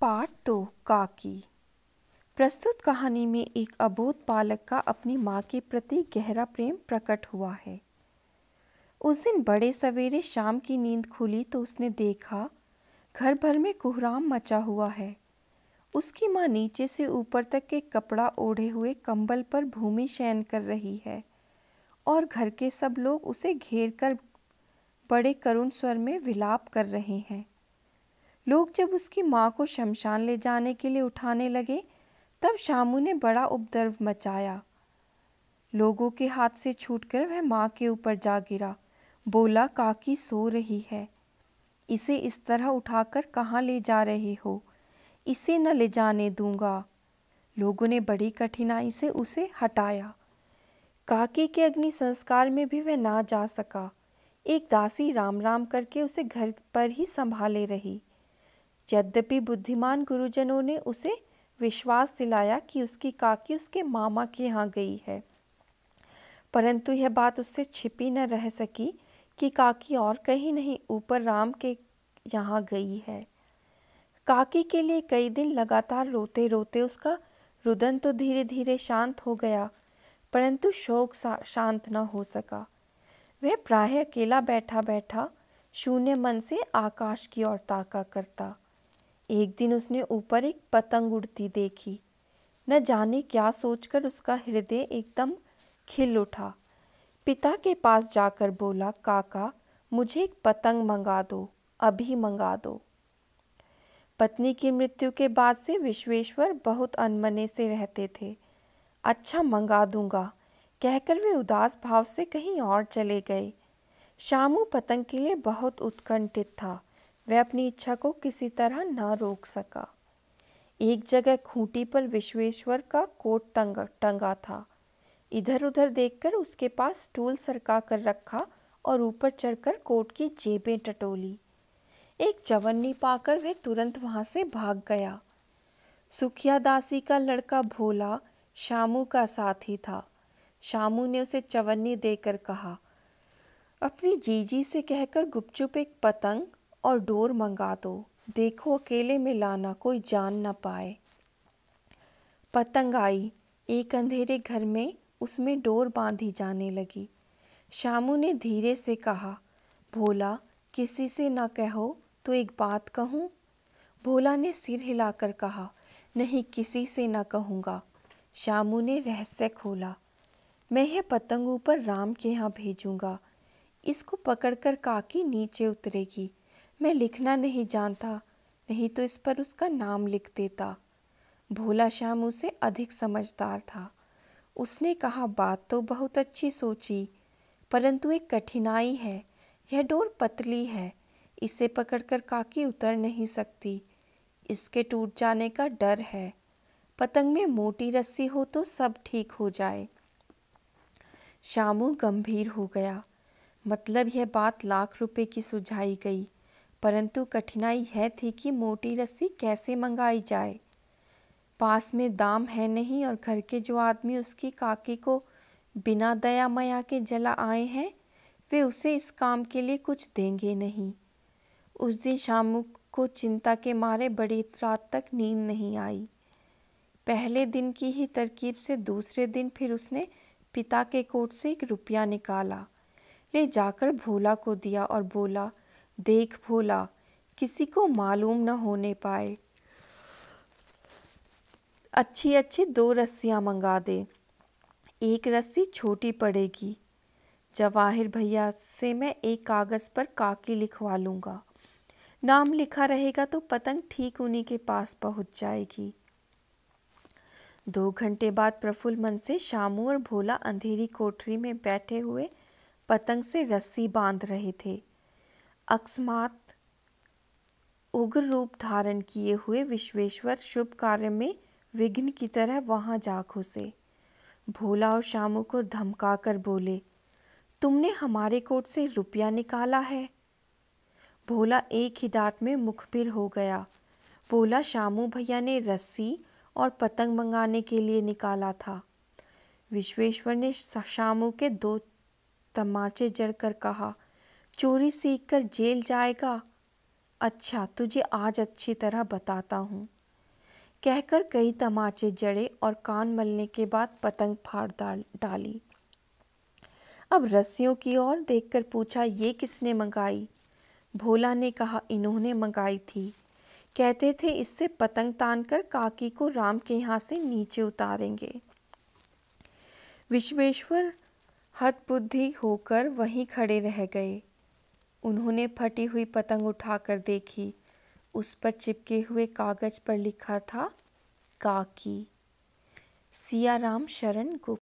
Part 2 काकी। प्रस्तुत कहानी में एक अबोध बालक का अपनी माँ के प्रति गहरा प्रेम प्रकट हुआ है। उस दिन बड़े सवेरे शाम की नींद खुली तो उसने देखा घर भर में कोहराम मचा हुआ है। उसकी माँ नीचे से ऊपर तक के कपड़ा ओढ़े हुए कंबल पर भूमि शयन कर रही है और घर के सब लोग उसे घेर कर बड़े करुण स्वर में विलाप कर रहे हैं। लोग जब उसकी माँ को शमशान ले जाने के लिए उठाने लगे तब शामू ने बड़ा उपद्रव मचाया। लोगों के हाथ से छूटकर वह माँ के ऊपर जा गिरा। बोला, काकी सो रही है, इसे इस तरह उठाकर कहाँ ले जा रहे हो? इसे न ले जाने दूंगा। लोगों ने बड़ी कठिनाई से उसे हटाया। काकी के अग्नि संस्कार में भी वह ना जा सका। एक दासी राम राम करके उसे घर पर ही संभाले रही। यद्यपि बुद्धिमान गुरुजनों ने उसे विश्वास दिलाया कि उसकी काकी उसके मामा के यहाँ गई है, परंतु यह बात उससे छिपी न रह सकी कि काकी और कहीं नहीं ऊपर राम के यहाँ गई है। काकी के लिए कई दिन लगातार रोते रोते उसका रुदन तो धीरे धीरे शांत हो गया, परंतु शोक शांत न हो सका। वह प्रायः अकेला बैठा बैठा शून्य मन से आकाश की ओर ताका करता। एक दिन उसने ऊपर एक पतंग उड़ती देखी। न जाने क्या सोचकर उसका हृदय एकदम खिल उठा। पिता के पास जाकर बोला, काका मुझे एक पतंग मंगा दो, अभी मंगा दो। पत्नी की मृत्यु के बाद से विश्वेश्वर बहुत अनमने से रहते थे। अच्छा मंगा दूंगा कहकर वे उदास भाव से कहीं और चले गए। शामू पतंग के लिए बहुत उत्कंठित था। वह अपनी इच्छा को किसी तरह न रोक सका। एक जगह खूंटी पर विश्वेश्वर का कोट टंगा था। इधर उधर देखकर उसके पास स्टूल सरका कर रखा और ऊपर चढ़कर कोट की जेबें टटोली। एक चवन्नी पाकर वह तुरंत वहां से भाग गया। सुखिया दासी का लड़का भोला शामू का साथी था। शामू ने उसे चवन्नी देकर कहा, अपनी जीजी से कहकर गुपचुप एक पतंग और डोर मंगा दो। देखो अकेले में लाना, कोई जान न पाए। पतंग आई। एक अंधेरे घर में उसमें डोर बांधी जाने लगी। शामू ने धीरे से कहा, भोला किसी से न कहो तो एक बात कहूँ? भोला ने सिर हिलाकर कहा, नहीं किसी से न कहूँगा। शामू ने रहस्य खोला, मैं यह पतंग ऊपर राम के यहाँ भेजूँगा। इसको पकड़कर काकी नीचे उतरेगी। मैं लिखना नहीं जानता, नहीं तो इस पर उसका नाम लिख देता। भोला शामू से अधिक समझदार था। उसने कहा, बात तो बहुत अच्छी सोची, परंतु एक कठिनाई है। यह डोर पतली है, इसे पकड़कर काकी उतर नहीं सकती। इसके टूट जाने का डर है। पतंग में मोटी रस्सी हो तो सब ठीक हो जाए। शामू गंभीर हो गया। मतलब यह बात लाख रुपए की सुझाई गई, परंतु कठिनाई यह थी कि मोटी रस्सी कैसे मंगाई जाए। पास में दाम है नहीं और घर के जो आदमी उसकी काकी को बिना दया मया के जला आए हैं वे उसे इस काम के लिए कुछ देंगे नहीं। उस दिन शामू को चिंता के मारे बड़ी रात तक नींद नहीं आई। पहले दिन की ही तरकीब से दूसरे दिन फिर उसने पिता के कोट से 1 रुपया निकाला, ले जाकर भोला को दिया और बोला, देख भोला, किसी को मालूम न होने पाए। अच्छी अच्छी 2 रस्सियाँ मंगा दे। एक रस्सी छोटी पड़ेगी। जवाहिर भैया से मैं एक कागज़ पर काकी लिखवा लूँगा। नाम लिखा रहेगा तो पतंग ठीक उन्हीं के पास पहुँच जाएगी। 2 घंटे बाद प्रफुल्ल मन से शामू और भोला अंधेरी कोठरी में बैठे हुए पतंग से रस्सी बांध रहे थे। अकस्मात उग्र रूप धारण किए हुए विश्वेश्वर शुभ कार्य में विघ्न की तरह वहां जा घुसे। भोला और शामू को धमका कर बोले, तुमने हमारे कोट से रुपया निकाला है। भोला एक ही डांट में मुखबिर हो गया। बोला, शामू भैया ने रस्सी और पतंग मंगाने के लिए निकाला था। विश्वेश्वर ने शामू के 2 तमाचे जड़कर कहा, चोरी सीखकर जेल जाएगा। अच्छा तुझे आज अच्छी तरह बताता हूँ। कहकर कई तमाचे जड़े और कान मलने के बाद पतंग फाड़ डाली। अब रस्सियों की ओर देखकर पूछा, ये किसने मंगाई? भोला ने कहा, इन्होंने मंगाई थी। कहते थे इससे पतंग तानकर काकी को राम के यहाँ से नीचे उतारेंगे। विश्वेश्वर हतबुद्धि होकर वहीं खड़े रह गए। उन्होंने फटी हुई पतंग उठाकर देखी। उस पर चिपके हुए कागज पर लिखा था, काकी, सियाराम शरण गुप्त।